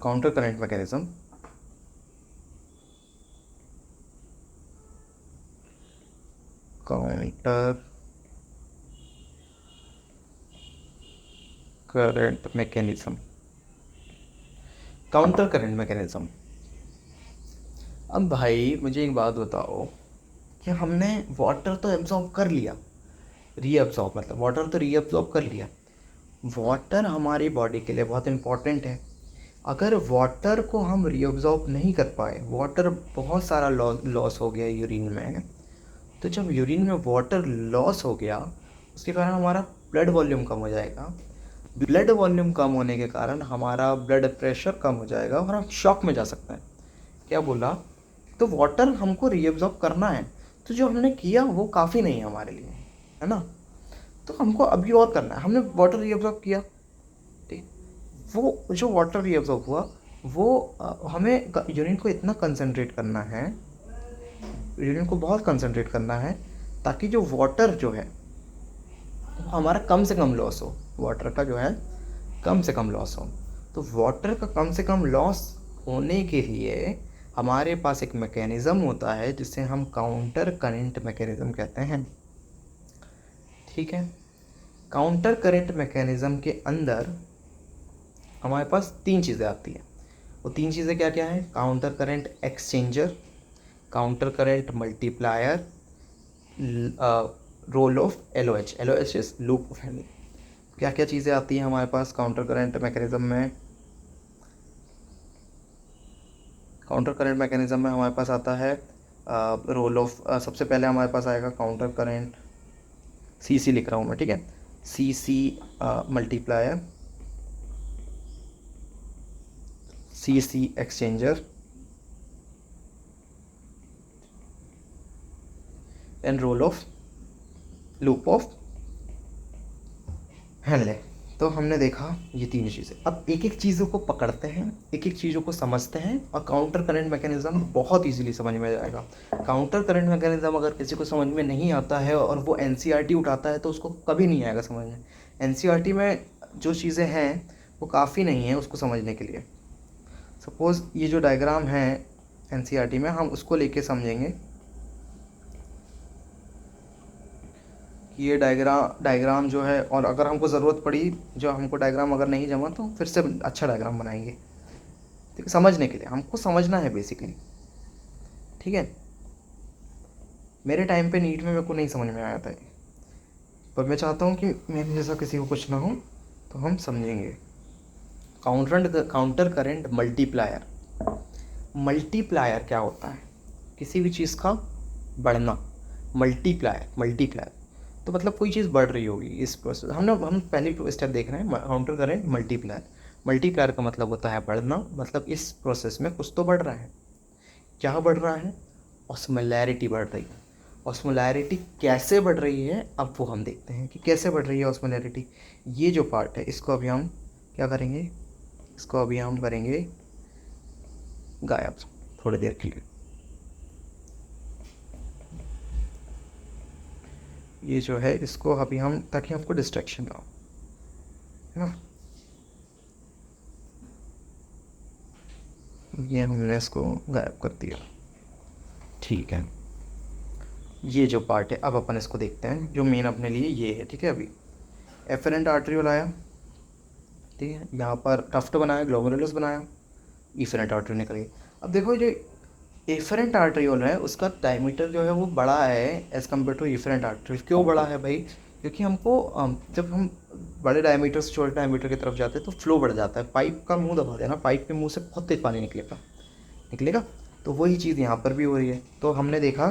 Counter current mechanism counter current mechanism counter current mechanism. अब भाई मुझे एक बात बताओ कि हमने वाटर तो एब्जॉर्ब कर लिया, रीअब्जॉर्ब मतलब वाटर तो रीअब्जॉर्ब कर लिया। वाटर हमारी बॉडी के लिए बहुत इम्पॉर्टेंट है। अगर वाटर को हम रीअब्जॉर्ब नहीं कर पाए, वाटर बहुत सारा लॉस हो गया यूरिन में, तो जब यूरिन में वाटर लॉस हो गया उसके कारण हमारा ब्लड वॉल्यूम कम हो जाएगा। ब्लड वॉल्यूम कम होने के कारण हमारा ब्लड प्रेशर कम हो जाएगा और हम शॉक में जा सकते हैं। क्या बोला? तो वाटर हमको रीअब्जॉर्ब करना है, तो जो हमने किया वो काफ़ी नहीं है हमारे लिए, है ना। तो हमको अभी और करना है। हमने वाटर रीअब्जॉर्ब किया, ठीक। वो जो वाटर रीअब्जॉर्ब हुआ वो हमें यूरिन को इतना कंसंट्रेट करना है, यूरिन को बहुत कंसंट्रेट करना है ताकि जो वाटर जो है वो हमारा कम से कम लॉस हो, वाटर का जो है कम से कम लॉस हो। तो वाटर का कम से कम लॉस होने के लिए हमारे पास एक मैकेनिज़्म होता है जिसे हम काउंटर करंट मैकेनिज़्म कहते हैं, ठीक है। काउंटर करंट मैकेनिज़्म के अंदर हमारे पास तीन चीज़ें आती हैं। वो तीन चीज़ें क्या क्या हैं? Counter current exchanger, counter current multiplier, role of LOH। LOH is loop of Henry. क्या क्या चीज़ें आती हैं हमारे पास काउंटर करंट मैकेनिज़्म में? काउंटर करंट मैकेनिज़्म में हमारे पास आता है रोल ऑफ, सबसे पहले हमारे पास आएगा काउंटर करंट, CC लिख रहा हूँ मैं, ठीक है। CC multiplier, CC exchanger and role of loop of Henle. तो हमने देखा ये तीन चीज़ें। अब एक एक चीज़ों को पकड़ते हैं, एक एक चीज़ों को समझते हैं और काउंटर करंट मैकेनिज़्म बहुत इजीली समझ में आ जाएगा। काउंटर करंट मैकेनिज़्म अगर किसी को समझ में नहीं आता है और वो NCERT उठाता है तो उसको कभी नहीं आएगा समझ में। NCERT में जो चीज़ें हैं वो काफ़ी नहीं है उसको समझने के लिए। सपोज़ ये जो डायग्राम है NCERT में, हम उसको लेके समझेंगे ये डायग्राम जो है, और अगर हमको ज़रूरत पड़ी, जो हमको डायग्राम अगर नहीं जमा तो फिर से अच्छा डायग्राम बनाएंगे, ठीक है। समझने के लिए हमको समझना है बेसिकली, ठीक है। मेरे टाइम पे नीट में मेरे को नहीं समझ में आया था ये, पर मैं चाहता हूँ कि मेरे जैसा किसी को कुछ ना हो तो हम समझेंगे। Counter current multiplier. मल्टीप्लायर क्या होता है? किसी भी चीज़ का बढ़ना, मल्टीप्लायर तो मतलब कोई चीज़ बढ़ रही होगी इस प्रोसेस। हम पहली स्टेप देख रहे हैं काउंटर करेंट मल्टीप्लायर। मल्टीप्लायर का मतलब होता है बढ़ना, मतलब इस प्रोसेस में कुछ तो बढ़ रहा है। क्या बढ़ रहा है? ऑस्मोलैरिटी बढ़ रही है। ऑस्मोलैरिटी कैसे बढ़ रही है अब वो हम देखते हैं कि कैसे बढ़ रही है ऑस्मोलैरिटी। ये जो पार्ट है इसको अभी हम क्या करेंगे, इसको अभी हम करेंगे गायब थोड़ी देर के लिए। ये जो है इसको अभी हम, ताकि आपको डिस्ट्रैक्शन ना हो, है ना। ये हमने इसको गायब कर दिया, ठीक है। ये जो पार्ट है अब अपन इसको देखते हैं, जो मेन अपने लिए ये है, ठीक है। अभी एफरेंट आर्टरियोल आया, ठीक है। यहाँ पर टफ्ट बनाया, ग्लोमेरुलस बनाया, इफरेंट आर्टरी निकल गई। अब देखो जो एफरेंट आर्टरियोल है उसका डायमीटर जो है वो बड़ा है as compare to efferent artery. क्यों बड़ा है भाई? क्योंकि हमको जब हम बड़े डायमीटर से छोटे डायमीटर की तरफ जाते हैं तो फ्लो बढ़ जाता है। पाइप का मुंह दबा देना, पाइप के मुंह से बहुत तेज पानी निकलेगा। तो वही चीज़ यहाँ पर भी हो रही है। तो हमने देखा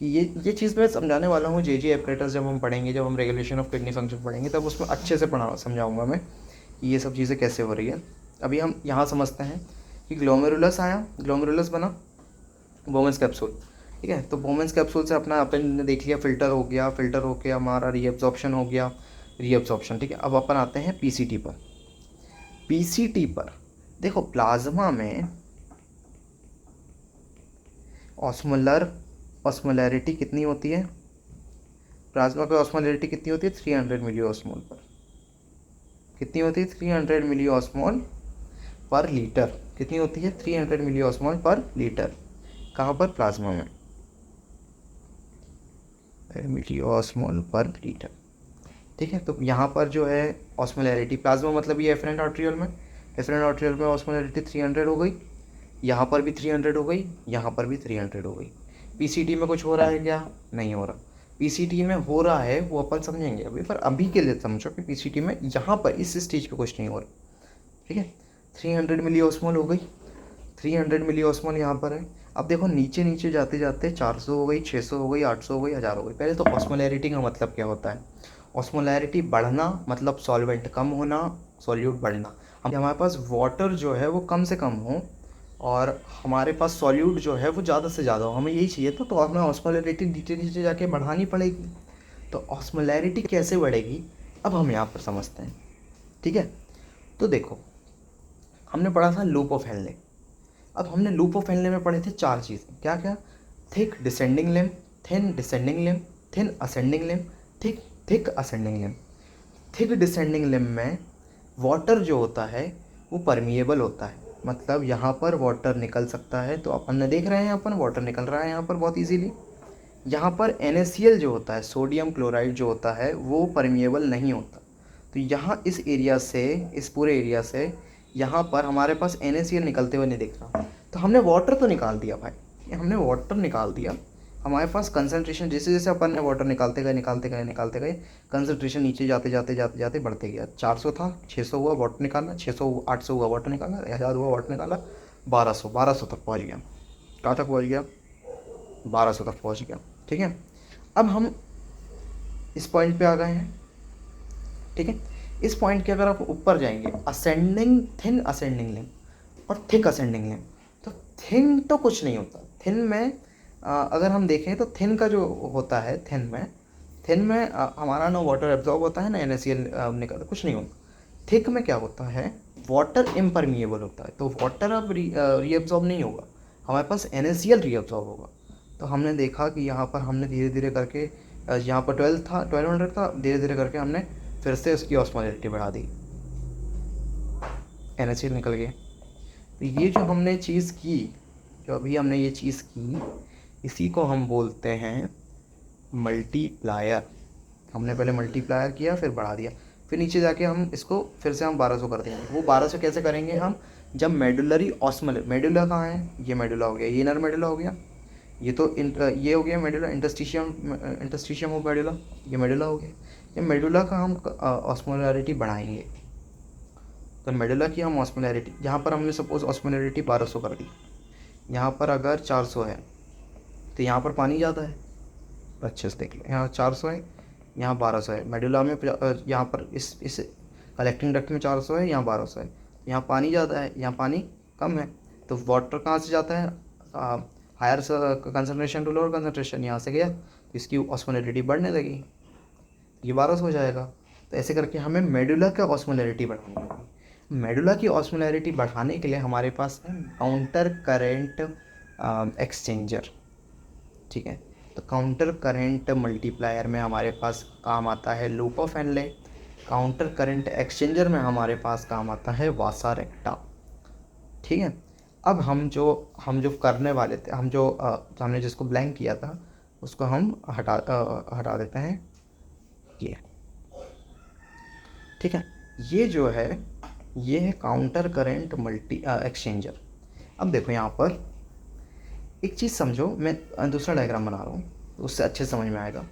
कि ये चीज़ मैं समझाने वाला हूँ जे एपरेटस जब हम पढ़ेंगे, जब हम रेगुलेशन ऑफ किडनी फंक्शन पढ़ेंगे तब उसमें अच्छे से समझाऊंगा मैं कि ये सब चीज़ें कैसे हो रही है। अभी हम यहाँ समझते हैं कि ग्लोमेरुलस आया, ग्लोमेरुलस बना, बोमेंस कैप्सूल, ठीक है। तो बोमेंस कैप्सूल से अपना अपन ने देख लिया, फिल्टर हो गया, फिल्टर होके हमारा रीअब्जॉर्प्शन हो गया, रीअब्जॉर्प्शन, ठीक है। अब अपन आते हैं पीसीटी पर। पीसीटी पर देखो प्लाज्मा में ऑस्मोलैरिटी कितनी होती है? प्लाज्मा की ऑस्मोलैरिटी कितनी होती है? 300 मिली ऑस्मोल पर। कितनी होती है? 300 मिली ऑस्मोल पर लीटर कितनी होती है, 300 मिली ऑस्मोल पर लीटर। कहाँ पर, प्लाज्मा में, मिली ऑस्मोल पर लीटर। ठीक है, तो यहाँ पर जो है ऑस्मोलैरिटी, प्लाज्मा मतलब ये एफरेंट आर्ट्रियल में ऑस्मोलैरिटी 300 हो गई, यहाँ पर भी 300 हो गई, यहाँ पर भी 300 हो गई। पीसीटी में कुछ हो रहा है क्या, नहीं हो रहा। पीसीटी में हो रहा है वो अपन समझेंगे अभी, पर अभी के लिए समझो कि पीसीटी में यहाँ पर इस स्टेज पे कुछ नहीं हो रहा। ठीक है, 300 मिली ऑस्मोल हो गई, 300 मिली ऑस्मोल यहाँ पर है। अब देखो नीचे नीचे जाते जाते 400 हो गई, 600 हो गई, 800 हो गई, 1000 हो गई। पहले तो ऑस्मोलैरिटी का मतलब क्या होता है, ऑस्मोलैरिटी बढ़ना मतलब सॉल्वेंट कम होना, सॉल्यूट बढ़ना। अब हमारे पास वाटर जो है वो कम से कम हो और हमारे पास सॉल्यूट जो है वो ज़्यादा से ज़्यादा हो, हमें यही चाहिए। तो हमें ऑस्मोलैरिटी नीचे नीचे जाके बढ़ानी पड़ेगी। तो ऑस्मोलैरिटी कैसे बढ़ेगी, अब हम यहाँ पर समझते हैं। ठीक है, तो देखो हमने पढ़ा था लूप ऑफ हेनले। अब हमने लूप ऑफ हेनले में पढ़े थे 4 चीज़ें, क्या क्या, thick descending limb, thin descending limb, thin ascending limb, thick thick ascending limb. Thick descending limb में वाटर जो होता है वो परमिएबल होता है, मतलब यहाँ पर वाटर निकल सकता है। तो अपन ने देख रहे हैं, अपन वाटर निकल रहा है यहाँ पर बहुत इजीली। यहाँ पर NaCl जो होता है, सोडियम क्लोराइड जो होता है, वो परमिएबल नहीं होता। तो यहाँ इस एरिया से, इस पूरे एरिया से यहाँ पर हमारे पास NaCl निकलते हुए नहीं दिख रहा। तो हमने वाटर तो निकाल दिया भाई, ये हमने वाटर निकाल दिया। हमारे पास कंसनट्रेशन, जैसे जैसे अपन ने वाटर निकालते गए कंसनट्रेशन नीचे जाते जाते जाते जाते बढ़ते गया। 400 था, 600 हुआ, वाटर निकाला, 600 800 हुआ, वाटर निकाला, 1000 हुआ, वाटर निकाला, 1200 तक पहुँच गया। कहाँ तक पहुँच गया, 1200 तक पहुँच गया। ठीक है, अब हम इस पॉइंट पे आ गए हैं। ठीक है, इस पॉइंट के अगर आप ऊपर जाएंगे, असेंडिंग, थिन असेंडिंग लिम्ब और थिक असेंडिंग लिम्ब। तो थिन तो कुछ नहीं होता, थिन में अगर हम देखें तो थिन का जो होता है, थिन में हमारा ना वाटर एब्जॉर्ब होता है ना NaCl निकलता, कुछ नहीं होता। थिक में क्या होता है, वाटर इम्परमिएबल होता है, तो वाटर अब रीअब्जॉर्ब नहीं होगा, हमारे पास NaCl रीअब्जॉर्ब होगा। तो हमने देखा कि यहाँ पर हमने धीरे धीरे करके यहाँ पर 1200 था, धीरे धीरे करके हमने फिर से उसकी ऑस्मोलैरिटी बढ़ा दी, NaCl निकल गया। तो ये जो हमने चीज़ की, जो अभी हमने ये चीज़ की, इसी को हम बोलते हैं मल्टीप्लायर। हमने पहले मल्टीप्लायर किया, फिर बढ़ा दिया, फिर नीचे जाके हम इसको फिर से हम 1200 कर देंगे। वो 1200 कैसे करेंगे हम, जब मेडुलरी ऑस्मोल, मेडुला कहाँ है, ये मेडुला हो गया, ये इनर मेडुला हो गया, ये तो ये हो गया मेडुला, इंटरस्टिशियम ऑफ मेडुला, ये मेडुला हो गया। ये मेडुला का हम ऑस्मोलैरिटी बढ़ाएंगे। तो मेडुला की हम ऑस्मोलैरिटी, यहाँ पर हमने सपोज ऑस्मोलैरिटी 1200 कर दी, यहाँ पर अगर 400 है तो यहाँ पर पानी ज़्यादा है, अच्छे से देख लो, यहाँ 400 है, यहाँ 1200 है। मेडुला में यहाँ पर इस कलेक्टिंग डक्ट में 400 है, यहाँ 1200 है, यहाँ पानी ज़्यादा है, यहाँ पानी कम है। तो वाटर कहाँ से जाता है, higher concentration to lower concentration, यहाँ से गया, तो इसकी ऑस्मोलैरिटी बढ़ने लगी, ये 1200 हो जाएगा। तो ऐसे करके हमें मेडुला का ऑस्मोलैरिटी बढ़ानी होगी। मेडुला की ऑस्मोलैरिटी बढ़ाने के लिए हमारे पास है काउंटर करेंट एक्सचेंजर। ठीक है, तो काउंटर करेंट मल्टीप्लायर में हमारे पास काम आता है loop of Henley, counter current exchanger में हमारे पास काम आता है वासा रेक्टा। ठीक है, अब हम जो करने वाले थे, हमने जिसको ब्लैंक किया था उसको हम हटा देते हैं, ये। ठीक है, ये जो है ये है काउंटर करेंट मल्टी एक्सचेंजर। अब देखो यहाँ पर एक चीज़ समझो, मैं दूसरा डायग्राम बना रहा हूँ तो उससे अच्छे समझ में आएगा।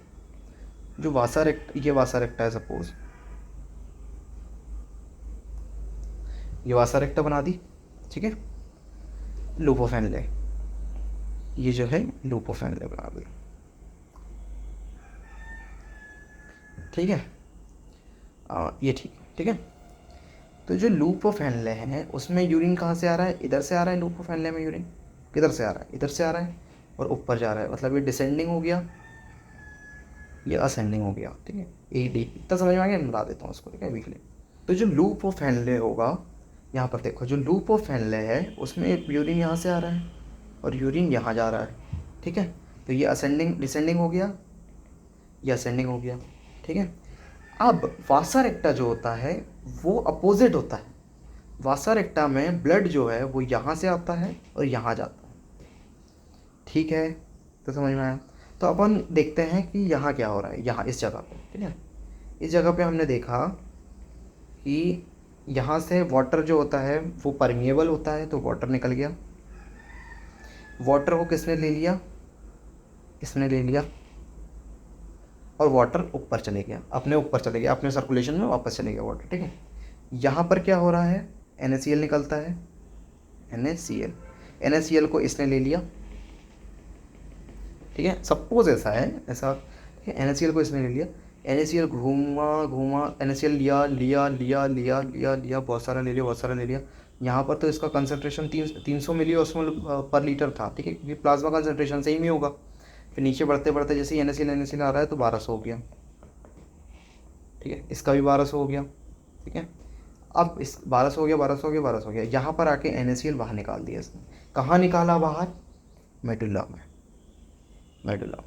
जो ये वासा रेक्टा है, सपोज ये वासा रेक्टा बना दी। ठीक है, लूप ऑफ हेनले, ये जो है लूप ऑफ हेनले बना दी। ठीक है, ये ठीक है। तो जो लूप ऑफ हेनले है उसमें यूरिन कहाँ से आ रहा है, इधर से आ रहा है। लूप ऑफ हेनले में यूरिन किधर से आ रहा है, इधर से आ रहा है और ऊपर जा रहा है, मतलब ये डिसेंडिंग हो गया, ये असेंडिंग हो गया। ठीक है, AD इतना समझ में आ गया, मैं बता देता हूँ उसको। ठीक है, वीकली। तो जो लूप ऑफ हेनले होगा, यहाँ पर देखो, जो लूप ऑफ हेनले है उसमें यूरिन यहाँ से आ रहा है और यूरिन यहाँ जा रहा है। ठीक है, तो ये असेंडिंग डिसेंडिंग हो गया, ये असेंडिंग हो गया। ठीक है, अब वासा रेक्टा जो होता है वो अपोजिट होता है, वासा रेक्टा में ब्लड जो है वो यहाँ से आता है और यहाँ जाता है, ठीक है, तो समझ में आया। तो अपन देखते हैं कि यहाँ क्या हो रहा है, यहाँ इस जगह पे, ठीक है। इस जगह पे हमने देखा कि यहाँ से वाटर जो होता है वो परमिएबल होता है, तो वाटर निकल गया। वाटर को किसने ले लिया, इसने ले लिया, और वाटर ऊपर चले गया, अपने ऊपर चले गया, अपने सर्कुलेशन में वापस चले गया वाटर, ठीक है। यहाँ पर क्या हो रहा है, NaCl निकलता है, NaCl, NaCl को इसने ले लिया, ठीक है, सपोज ऐसा है, ऐसा, ठीक है। NaCl को इसने ले लिया, NaCl घूमा घूमा, NaCl लिया लिया लिया लिया लिया लिया, बहुत सारा ले लिया, बहुत सारा ले लिया। यहाँ पर तो इसका कंसनट्रेशन 300 मिली ऑस्मोल पर लीटर था, ठीक है, क्योंकि प्लाज्मा कंसनट्रेशन सेम ही होगा। फिर नीचे बढ़ते बढ़ते जैसे ही NaCl आ रहा है तो 1200 हो गया, ठीक है, इसका भी 1200 हो गया, ठीक है। अब इस 1200 हो गया, 1200 हो गया, 1200 हो गया, यहाँ पर आके NaCl बाहर निकाल दिया इसने। कहाँ निकाला बाहर, मेडुला में, मेडुला,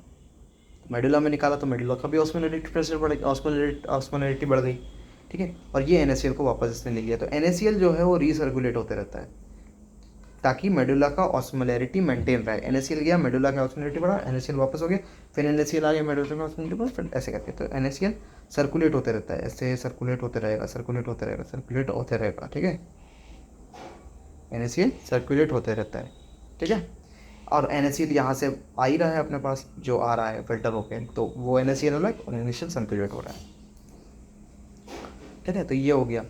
मेडुला में निकाला तो मेडुला का भी ऑस्मोलरिटी प्रेशर बढ़ गया, ऑस्मोलरिटी बढ़ गई, ठीक है। और ये NaCl को वापस इसने ले लिया, तो NaCl जो है वो रीसर्कुलेट होते रहता है ताकि मेडुला का ऑस्मोलरिटी मेंटेन रहे। NaCl गया, मेडुला का ऑस्मोलरिटी बढ़ा, NaCl वापस हो गया, फिर NaCl आ गया, मेडुला का ऑस्मोलरिटी बढ़ा, फिर ऐसे करके तो NaCl सर्कुलेट होते रहता है, ऐसे सर्कुलेट होते रहेगा, सर्कुलेट होते रहेगा, सर्कुलेट होते रहेगा, ठीक है। NaCl सर्कुलेट होते रहता है, ठीक है। और NaCl यहाँ से आ ही रहा है अपने पास, जो आ रहा है फिल्टर होके, तो वो NaCl अलग और NaCl सर्कुलेट हो रहा है, ठीक है। तो ये हो गया,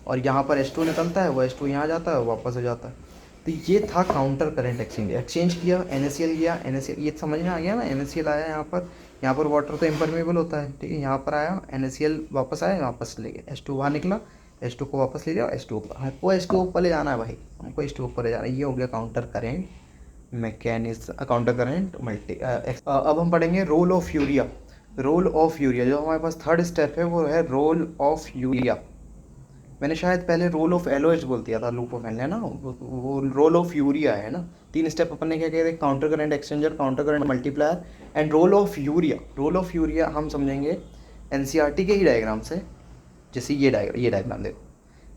और यहाँ पर H2 निकलता है, वो H2 यहाँ जाता है, वापस हो जाता है। तो ये था काउंटर करंट एक्सचेंज किया, NaCl गया, NaCl, ये समझ में आ गया ना, NaCl आया यहाँ पर वाटर तो इम्परमेबल होता है, ठीक है, यहाँ पर आया NaCl वापस आया, वापस ले गया, H2 बाहर निकला, H2 को वापस ले लिया, H2 ऊपर, हमको H2 ऊपर ले जाना है भाई, हमको H2 ऊपर ले जाना है। ये हो गया counter current mechanism, counter current multi. अब हम पढ़ेंगे role of urea. Role of urea, जो हमारे पास थर्ड स्टेप है वो है रोल ऑफ यूरिया। मैंने शायद पहले रोल ऑफ एलोएच बोल दिया था, लूप ऑफ एल है ना, वो रोल ऑफ यूरिया है ना। 3 स्टेप अपन ने क्या किया थे, counter current exchanger, counter current multiplier and role of urea. Role of urea हम समझेंगे NCERT के ही डायग्राम से। जैसे ये डायग्राम देखो,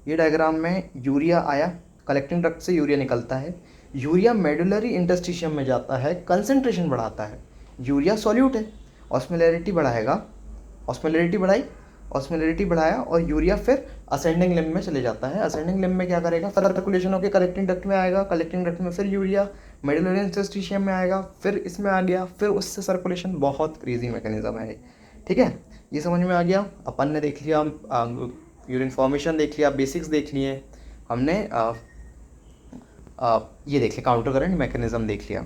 ये डायग्राम में यूरिया आया, कलेक्टिंग डक्ट से यूरिया निकलता है, यूरिया मेडुलरी इंटरस्टिशियम में जाता है, कंसंट्रेशन बढ़ाता है, यूरिया सॉल्यूट है, ऑस्मोलरिटी बढ़ाएगा, ऑस्मोलरिटी बढ़ाई, ऑस्मोलरिटी बढ़ाया, और यूरिया फिर असेंडिंग लिम्ब में चले जाता है। असेंडिंग लिम्ब में क्या करेगा, सर्कुलेशन होकर कलेक्टिंग डक्ट में आएगा, कलेक्टिंग डक्ट में फिर यूरिया मेडुलरी इंटरस्टिशियम में आएगा, फिर इसमें आ गया, फिर उससे सर्कुलेशन। बहुत क्रेजी मैकेनिज्म है, ठीक है। ये समझ में आ गया, अपन ने देख लिया, यूरिन फॉर्मेशन देख लिया, बेसिक्स देख लिए हमने, ये देख लिया, काउंटर करंट मैकेनिज्म देख लिया।